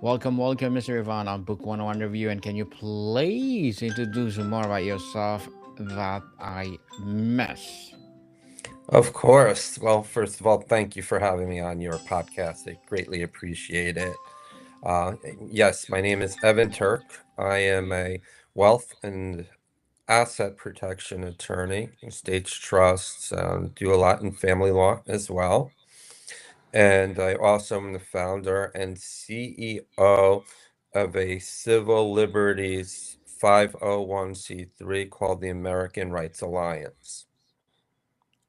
Welcome, Mr. Ivan, on Book 101 Review. And can you please introduce more about yourself that I miss? Of course. Well, first of all, thank you for having me on your podcast. I greatly appreciate it. Uh, yes, my name is Evan Turk. I am a wealth and asset protection attorney, estates trusts, do a lot in family law as well. And I also am the founder and CEO of a civil liberties 501c3 called the American Rights Alliance.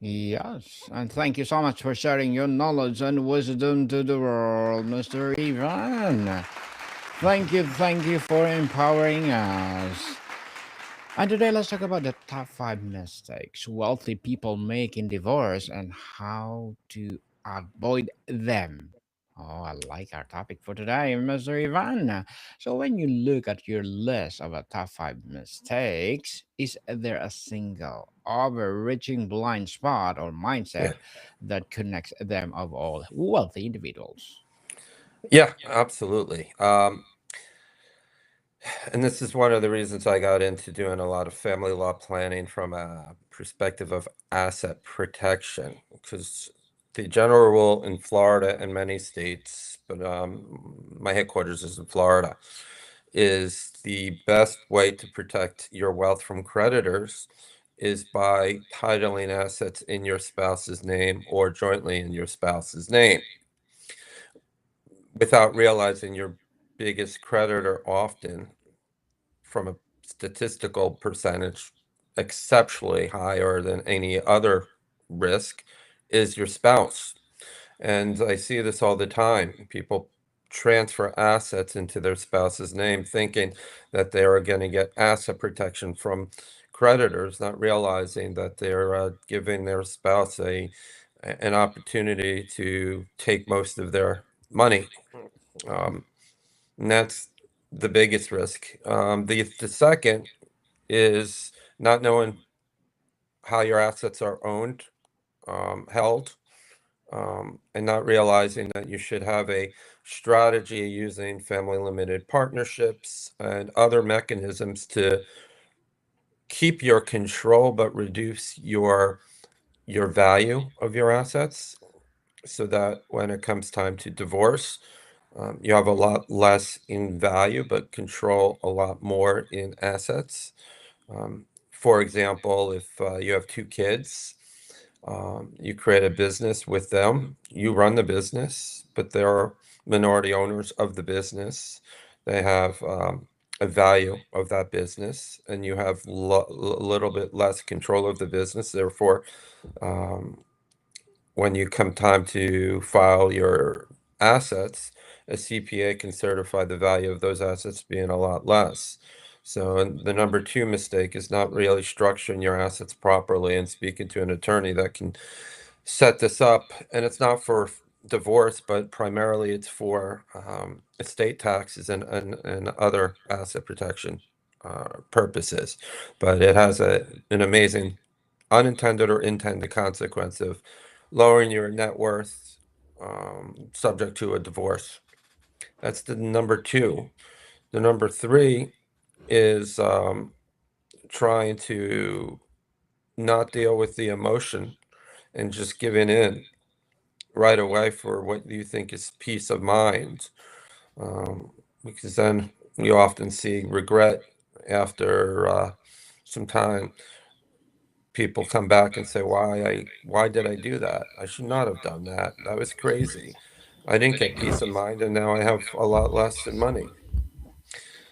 Yes, and thank you so much for sharing your knowledge and wisdom to the world, Mr. Ivan. Thank you for empowering us. And today, let's talk about the top five mistakes wealthy people make in divorce and how to avoid them. Oh, I like our topic for today, Mr. Ivan. So, when you look at your list of the top five mistakes, is there a single overreaching blind spot or mindset Yeah. that connects them of all wealthy individuals? Yeah, absolutely. And this is one of the reasons I got into doing a lot of family law planning from a perspective of asset protection, because the general rule in Florida and many states, but my headquarters is in Florida, is the best way to protect your wealth from creditors is by titling assets in your spouse's name or jointly in your spouse's name without realizing your biggest creditor often from a statistical percentage exceptionally higher than any other risk is your spouse. And I see this all the time. People transfer assets into their spouse's name thinking that they are going to get asset protection from creditors, not realizing that they're giving their spouse an opportunity to take most of their money. Um, and that's the biggest risk. The second is not knowing how your assets are owned, held, and not realizing that you should have a strategy using family limited partnerships and other mechanisms to keep your control but reduce your value of your assets so that when it comes time to divorce, you have a lot less in value but control a lot more in assets. For example, if you have two kids, you create a business with them, you run the business, but they're minority owners of the business. They have a value of that business, and you have a little bit less control of the business. Therefore, um, when you come time to file your assets, a CPA can certify the value of those assets being a lot less. So, and the number two mistake is not really structuring your assets properly and speaking to an attorney that can set this up. And it's not for divorce, but primarily it's for estate taxes and other asset protection purposes. But it has an amazing unintended or intended consequence of lowering your net worth subject to a divorce. That's the number two. The number three is trying to not deal with the emotion and just giving in right away for what you think is peace of mind. Um, because then you often see regret after some time. People come back and say, why did I do that? I should not have done that. That was crazy. I didn't get peace of mind, and now I have a lot less in money.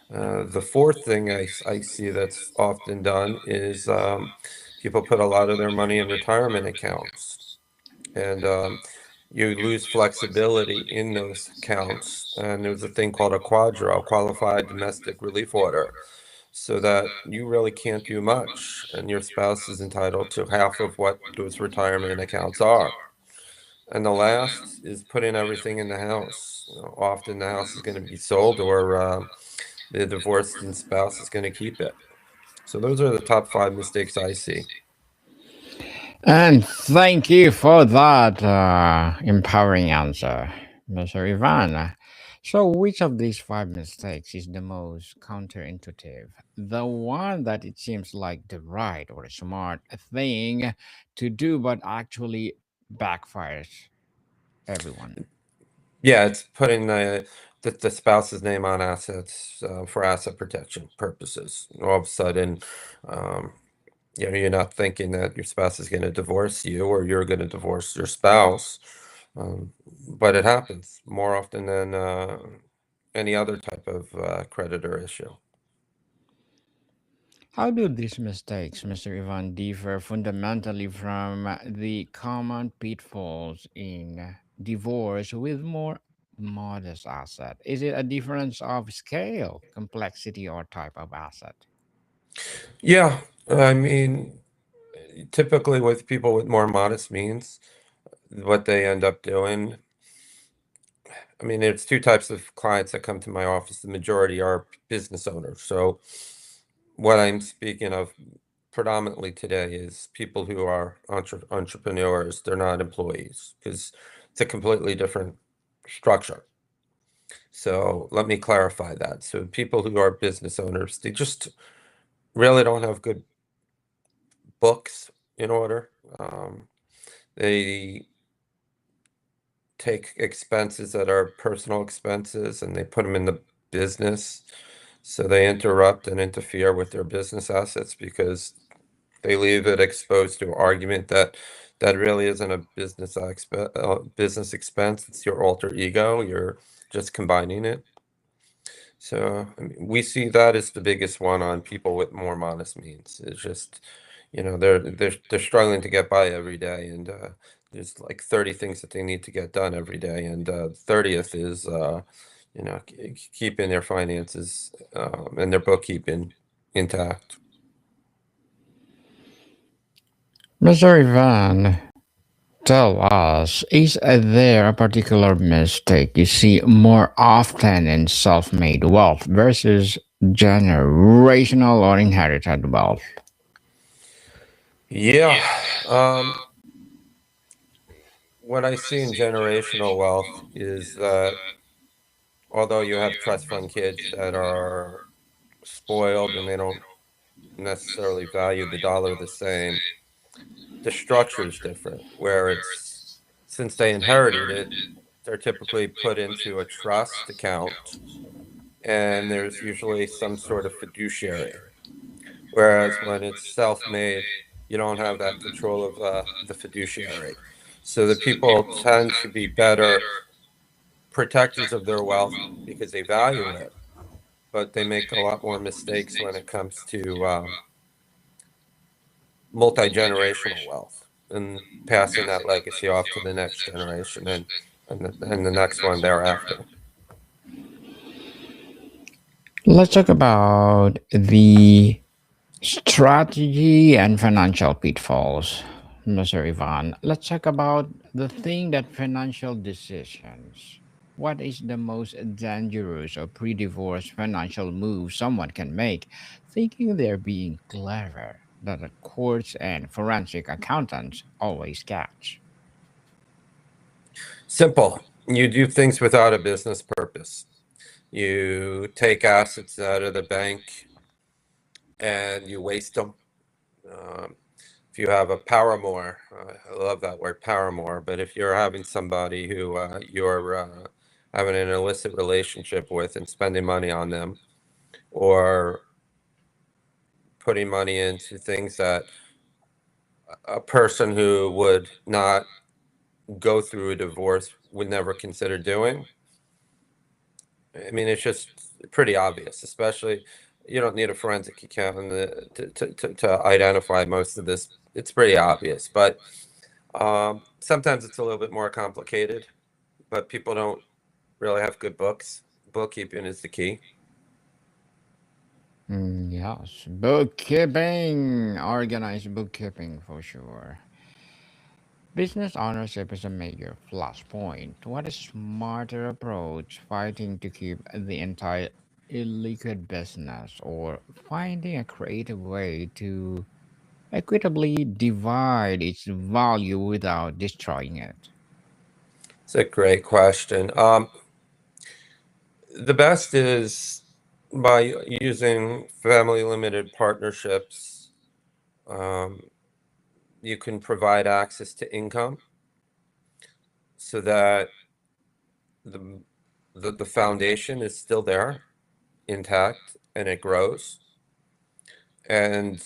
The fourth thing I see that's often done is people put a lot of their money in retirement accounts, and you lose flexibility in those accounts. And there's a thing called a quadro, qualified domestic relief order, so that you really can't do much, and your spouse is entitled to half of what those retirement accounts are. And the last is putting everything in the house. Often the house is going to be sold, or the divorced spouse is going to keep it. So those are the top five mistakes I see. And thank you for that empowering answer, Mr. Ivan. So, which of these five mistakes is the most counterintuitive? The one that it seems like the right or smart thing to do, but actually backfires everyone. Yeah, it's putting the spouse's name on assets for asset protection purposes. All of a sudden, um, you're not thinking that your spouse is going to divorce you or you're going to divorce your spouse, um, but it happens more often than any other type of creditor issue. How do these mistakes, Mr. Ivan, differ fundamentally from the common pitfalls in divorce with more modest asset? Is it a difference of scale, complexity, or type of asset? Yeah, I mean, typically with people with more modest means, what they end up doing, I mean, there's two types of clients that come to my office. The majority are business owners. So what I'm speaking of predominantly today is people who are entrepreneurs. They're not employees because it's a completely different structure. So let me clarify that. So people who are business owners, they just really don't have good books in order. They take expenses that are personal expenses and they put them in the business. So they interrupt and interfere with their business assets because they leave it exposed to argument that that really isn't a business expense. It's your alter ego. You're just combining it. So I mean, we see that as the biggest one on people with more modest means. It's just, they're struggling to get by every day, and there's like 30 things that they need to get done every day, and 30th is keeping their finances and their bookkeeping intact. Mr. Ivan, tell us, is there a particular mistake you see more often in self made wealth versus generational or inherited wealth? Yeah. Um, what I see in generational wealth is that although you have trust fund kids that are spoiled and they don't necessarily value the dollar the same, the structure is different, where it's since they inherited it, they're typically put into a trust account and there's usually some sort of fiduciary. Whereas when it's self-made, you don't have that control of the fiduciary. So the people tend to be better protectors of their wealth because they value it, but they make a lot more mistakes when it comes to multi-generational wealth and passing that legacy off to the next generation and the next one thereafter. Let's talk about the strategy and financial pitfalls, Mr. Ivan. Let's talk about the thing that financial decisions. What is the most dangerous or pre divorce financial move someone can make, thinking they're being clever, that the courts and forensic accountants always catch? Simple. You do things without a business purpose. You take assets out of the bank and you waste them. Um, if you have a paramour, I love that word paramour, but if you're having somebody who you're having an illicit relationship with and spending money on them, or putting money into things that a person who would not go through a divorce would never consider doing. I mean, it's just pretty obvious, especially you don't need a forensic accountant to identify most of this. It's pretty obvious, but sometimes it's a little bit more complicated, but people don't really have good books. Bookkeeping is the key. Yes, bookkeeping, organized bookkeeping for sure. Business ownership is a major flashpoint. What is smarter approach? Fighting to keep the entire illiquid business or finding a creative way to equitably divide its value without destroying it? It's a great question. The best is by using family limited partnerships. Um, you can provide access to income so that the, the foundation is still there, intact, and it grows. And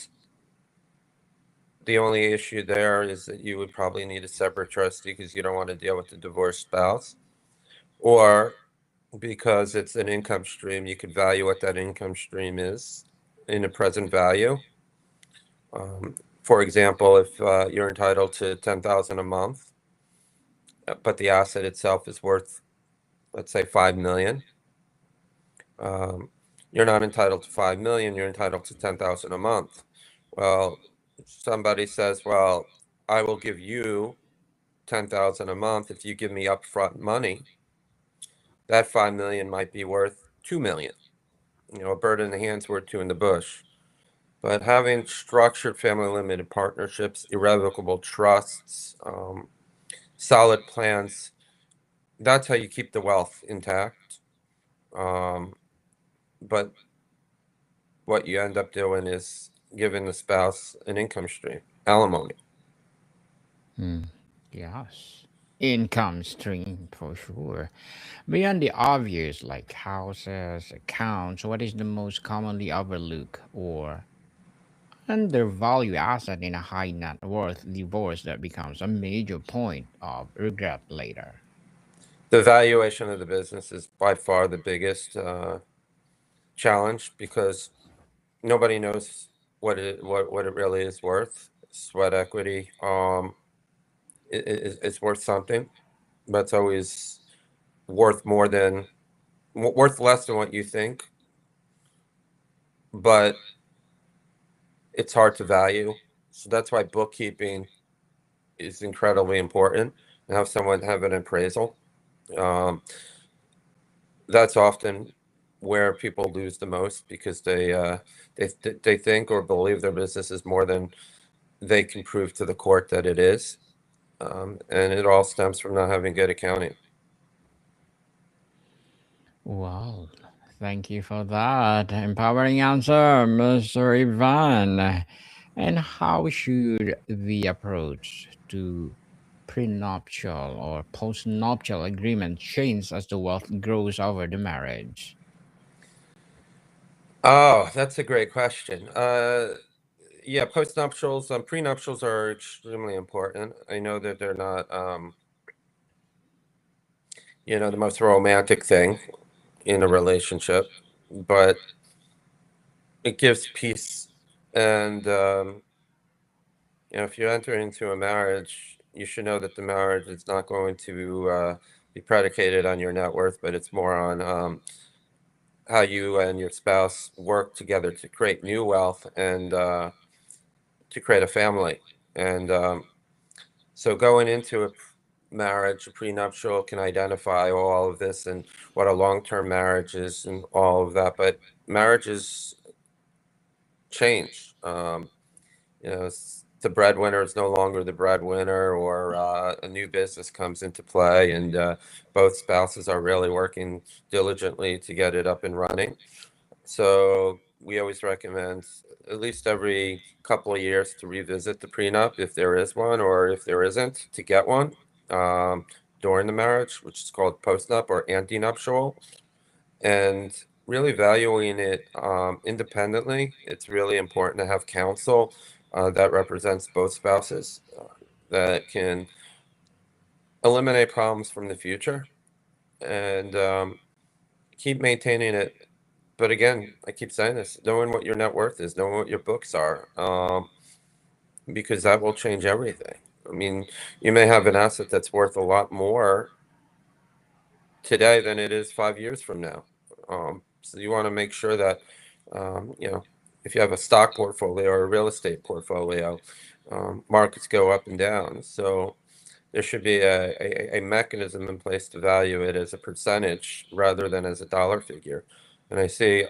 the only issue there is that you would probably need a separate trustee because you don't want to deal with the divorced spouse, or because it's an income stream, you could value what that income stream is in a present value. For example, if you're entitled to 10,000 a month, but the asset itself is worth, let's say, 5 million. Um, you're not entitled to 5 million. You're entitled to 10,000 a month. Well, somebody says, "Well, I will give you 10,000 a month if you give me upfront money." That 5 million might be worth 2 million. You know, a bird in the hand's worth two in the bush. But having structured family limited partnerships, irrevocable trusts, solid plans, that's how you keep the wealth intact. Um, but what you end up doing is giving the spouse an income stream, alimony. Hmm. Yes. Income stream for sure. Beyond the obvious, like houses, accounts, what is the most commonly overlooked or undervalued asset in a high net worth divorce that becomes a major point of regret later? The valuation of the business is by far the biggest challenge because nobody knows what it really is worth. Sweat equity, it's worth something, but it's always worth more than worth less than what you think. But it's hard to value, so that's why bookkeeping is incredibly important. And have someone have an appraisal. Um, that's often where people lose the most because they they think or believe their business is more than they can prove to the court that it is, and it all stems from not having good accounting. Well, thank you for that empowering answer, Mr. Ivan. And how should the approach to prenuptial or postnuptial agreement change as the wealth grows over the marriage? Oh, that's a great question. Yeah, postnuptials, prenuptials are extremely important. I know that they're not, the most romantic thing in a relationship, but it gives peace. And if you enter into a marriage, you should know that the marriage is not going to be predicated on your net worth, but it's more on how you and your spouse work together to create new wealth and to create a family. And so going into a marriage, a prenuptial can identify all of this and what a long-term marriage is and all of that. But marriages change. The breadwinner is no longer the breadwinner, or a new business comes into play, and both spouses are really working diligently to get it up and running. So we always recommend at least every couple of years to revisit the prenup if there is one, or if there isn't, to get one um, during the marriage, which is called postnup or antenuptial, and really valuing it independently. It's really important to have counsel that represents both spouses that can eliminate problems from the future and keep maintaining it. But again, I keep saying this, knowing what your net worth is, knowing what your books are, because that will change everything. I mean, you may have an asset that's worth a lot more today than it is 5 years from now. So you want to make sure that, if you have a stock portfolio or a real estate portfolio, markets go up and down. So there should be a mechanism in place to value it as a percentage rather than as a dollar figure. And I see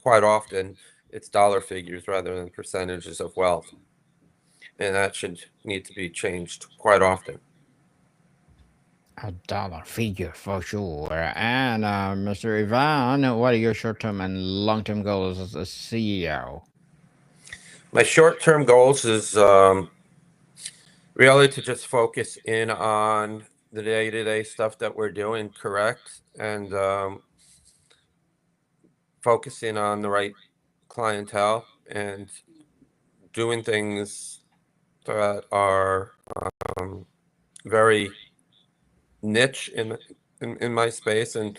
quite often it's dollar figures rather than percentages of wealth. And that should need to be changed quite often. A dollar figure for sure. And Mr. Ivan, what are your short term and long term goals as a CEO? My short-term goals is really to just focus in on the day-to-day stuff that we're doing correct, and focusing on the right clientele and doing things that are um, very niche in my space, and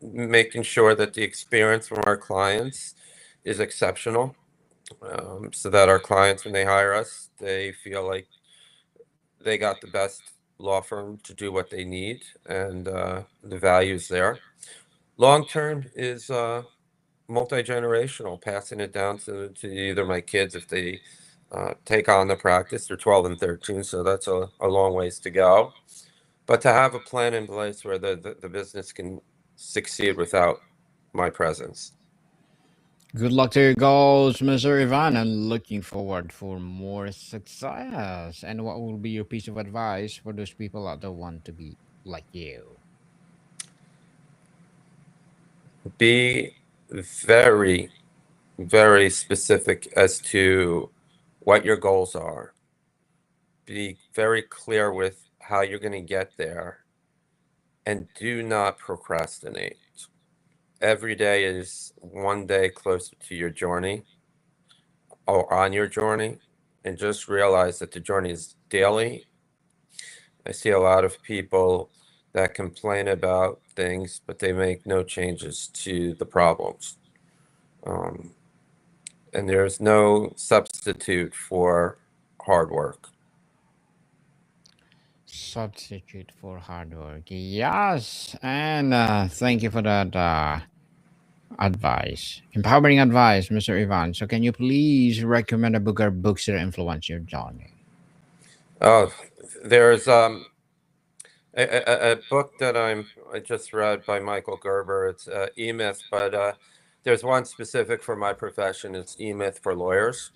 making sure that the experience from our clients is exceptional, so that our clients, when they hire us, they feel like they got the best law firm to do what they need, and the value's there. Long term is multi-generational, passing it down to either my kids if they take on the practice. They're 12 and 13, so that's a long ways to go. But to have a plan in place where the business can succeed without my presence. Good luck to your goals, Mr. Ivan, and looking forward for more success. And what will be your piece of advice for those people that don't want to be like you? Be very, very specific as to what your goals are. Be very clear with how you're going to get there, and do not procrastinate. Every day is one day closer to your journey or on your journey, and just realize that the journey is daily. I see a lot of people that complain about things, but they make no changes to the problems. Um, and there's no substitute for hard work. Substitute for hard work. Yes. And thank you for that advice. Empowering advice, Mr. Ivan. So, can you please recommend a book or books that influence your journey? Oh, there's a book that I just read by Michael Gerber. It's E-Myth, but there's one specific for my profession. It's E-Myth for lawyers,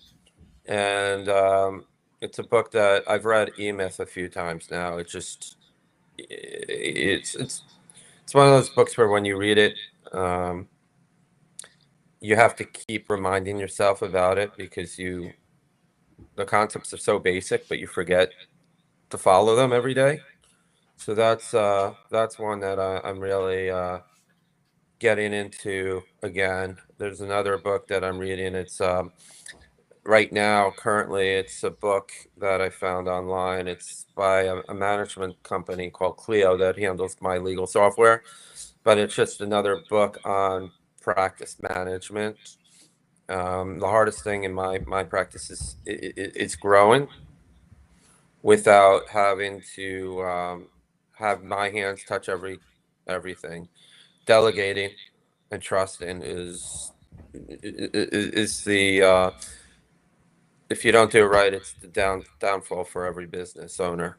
and it's a book that I've read E-Myth a few times now. It's one of those books where when you read it, um, you have to keep reminding yourself about it, because the concepts are so basic, but you forget to follow them every day. So that's one that I'm really getting into again. There's another book that I'm reading. It's right now, currently, it's a book that I found online. It's by a management company called Clio that handles my legal software, but it's just another book on practice management. The hardest thing in my practice is it's growing without having to have my hands touch everything. Delegating and trusting is the if you don't do it right, it's the downfall for every business owner,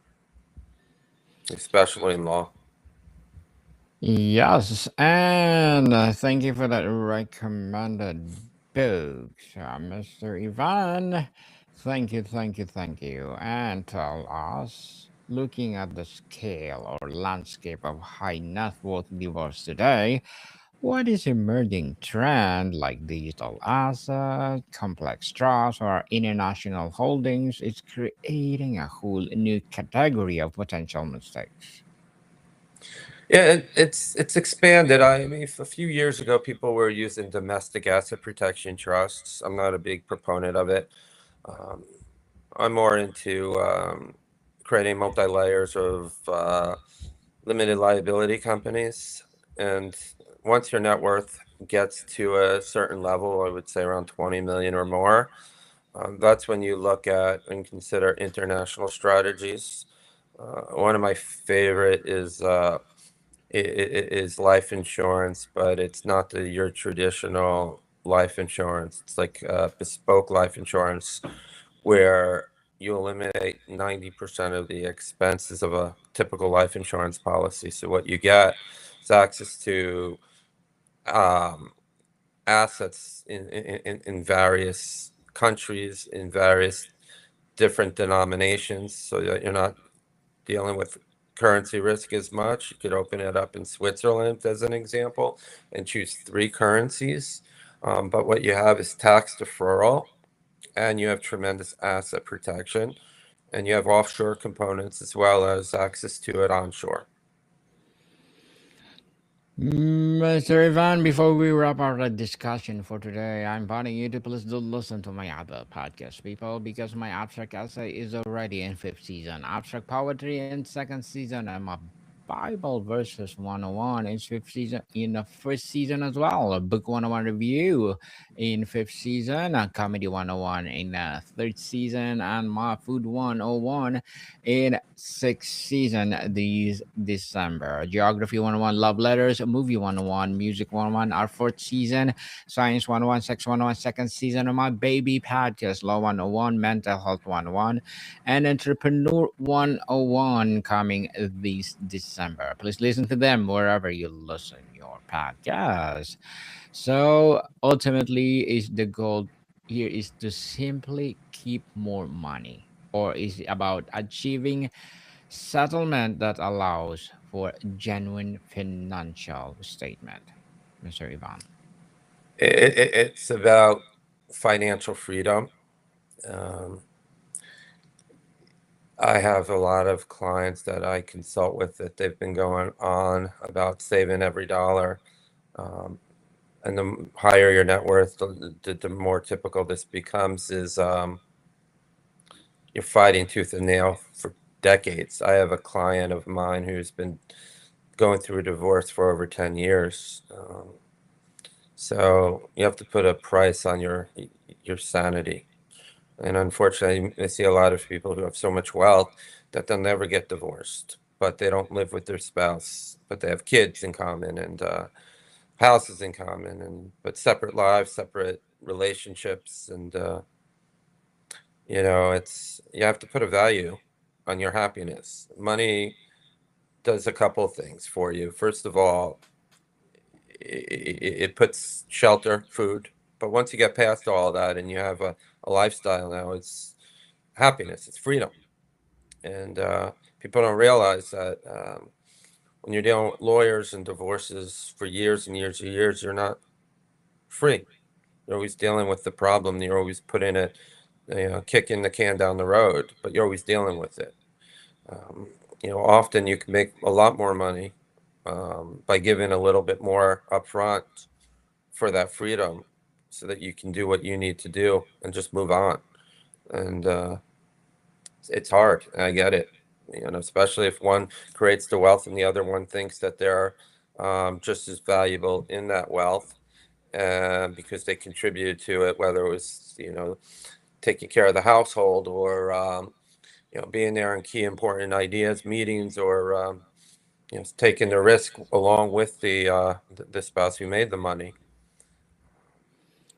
especially in law. Yes, and thank you for that recommended books, Mr. Ivan. Thank you, thank you, thank you. And tell us, looking at the scale or landscape of high net worth divorce today, what is emerging trend like digital asset, complex trust, or international holdings is creating a whole new category of potential mistakes. Yeah, it's expanded. I mean, a few years ago, people were using domestic asset protection trusts. I'm not a big proponent of it. Um, I'm more into creating multi layers of limited liability companies. And once your net worth gets to a certain level, I would say around 20 million or more, that's when you look at and consider international strategies. One of my favorite is life insurance, but it's not your traditional life insurance. It's like bespoke life insurance, where you eliminate 90% of the expenses of a typical life insurance policy. So what you get is access to um, assets in various countries, in various different denominations, so that you're not dealing with currency risk as much. You could open it up in Switzerland as an example and choose three currencies. But what you have is tax deferral, and you have tremendous asset protection, and you have offshore components as well as access to it onshore. Mr. Ivan, before we wrap our discussion for today, I'm inviting you to please do listen to my other podcast, people, because my abstract essay is already in fifth season. Abstract poetry in second season, and my Bible verses 101 in fifth season, in the first season as well. A book 101 review in fifth season, a comedy 101 in the third season, and my food 101 in sixth season this December. Geography 101, Love Letters, Movie 101, Music 101, our fourth season, Science 101, Sex 101, second season of my baby podcast, Law 101, Mental Health 101, and Entrepreneur 101 coming this December. Please listen to them wherever you listen your podcast. So ultimately, is the goal here is to simply keep more money, or is it about achieving settlement that allows for genuine financial statement, Mr. Ivan? It's about financial freedom. Um, I have a lot of clients that I consult with that they've been going on about saving every dollar. Um, and the higher your net worth, the more typical this becomes is you're fighting tooth and nail for decades. I have a client of mine who's been going through a divorce for over 10 years. So you have to put a price on your sanity. And unfortunately, I see a lot of people who have so much wealth that they'll never get divorced, but they don't live with their spouse, but they have kids in common and houses in common, and but separate lives, separate relationships, and it's you have to put a value on your happiness. Money does a couple of things for you. First of all, it puts shelter, food, but once you get past all that and you have a lifestyle now, it's happiness, it's freedom. And people don't realize that when you're dealing with lawyers and divorces for years and years and years, you're not free. You're always dealing with the problem. You're always putting it, kicking the can down the road, but you're always dealing with it. Um, often you can make a lot more money by giving a little bit more upfront for that freedom, so that you can do what you need to do and just move on. And it's hard. I get it. Especially if one creates the wealth and the other one thinks that they're just as valuable in that wealth because they contributed to it, whether it was taking care of the household or being there in key important ideas meetings or taking the risk along with the spouse who made the money,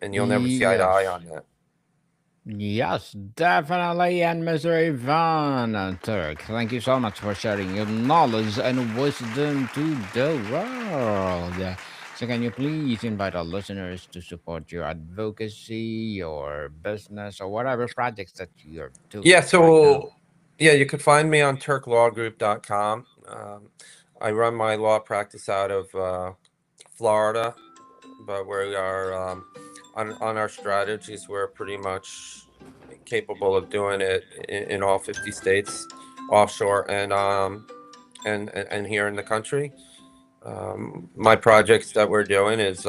and you'll never see eye to eye Yes. on that. Yes, definitely. And Mr. Ivan Turk, thank you so much for sharing your knowledge and wisdom to the world. So, can you please invite our listeners to support your advocacy, your business, or whatever projects that you're Yeah, doing right now? so yeah, you could find me on turklawgroup.com. I run my law practice out of Florida, but we are on our strategies. We're pretty much capable of doing it in all 50 states, offshore and here in the country. My projects that we're doing is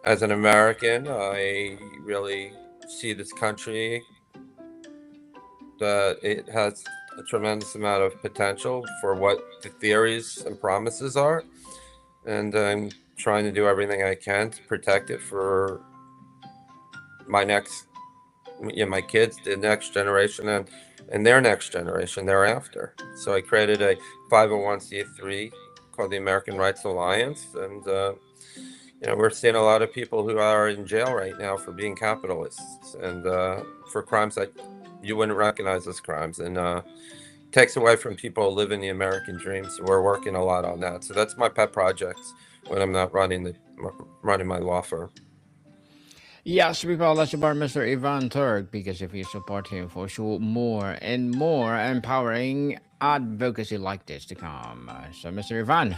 as an American, I really see this country that it has a tremendous amount of potential for what the theories and promises are, and I'm trying to do everything I can to protect it for my next, my kids, the next generation, and their next generation thereafter. So I created a 501c3 called the American Rights Alliance, and we're seeing a lot of people who are in jail right now for being capitalists and for crimes that you wouldn't recognize as crimes, and takes away from people living the American dream. So we're working a lot on that. So that's my pet projects when I'm not running my law firm. Yes, people, let's support Mr. Ivan Turk because if you support him for sure, more and more empowering advocacy like this to come. So, Mr. Ivan,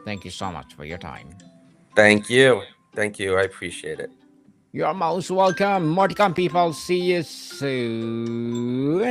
thank you so much for your time. Thank you. Thank you. I appreciate it. You're most welcome. More to come, people. See you soon.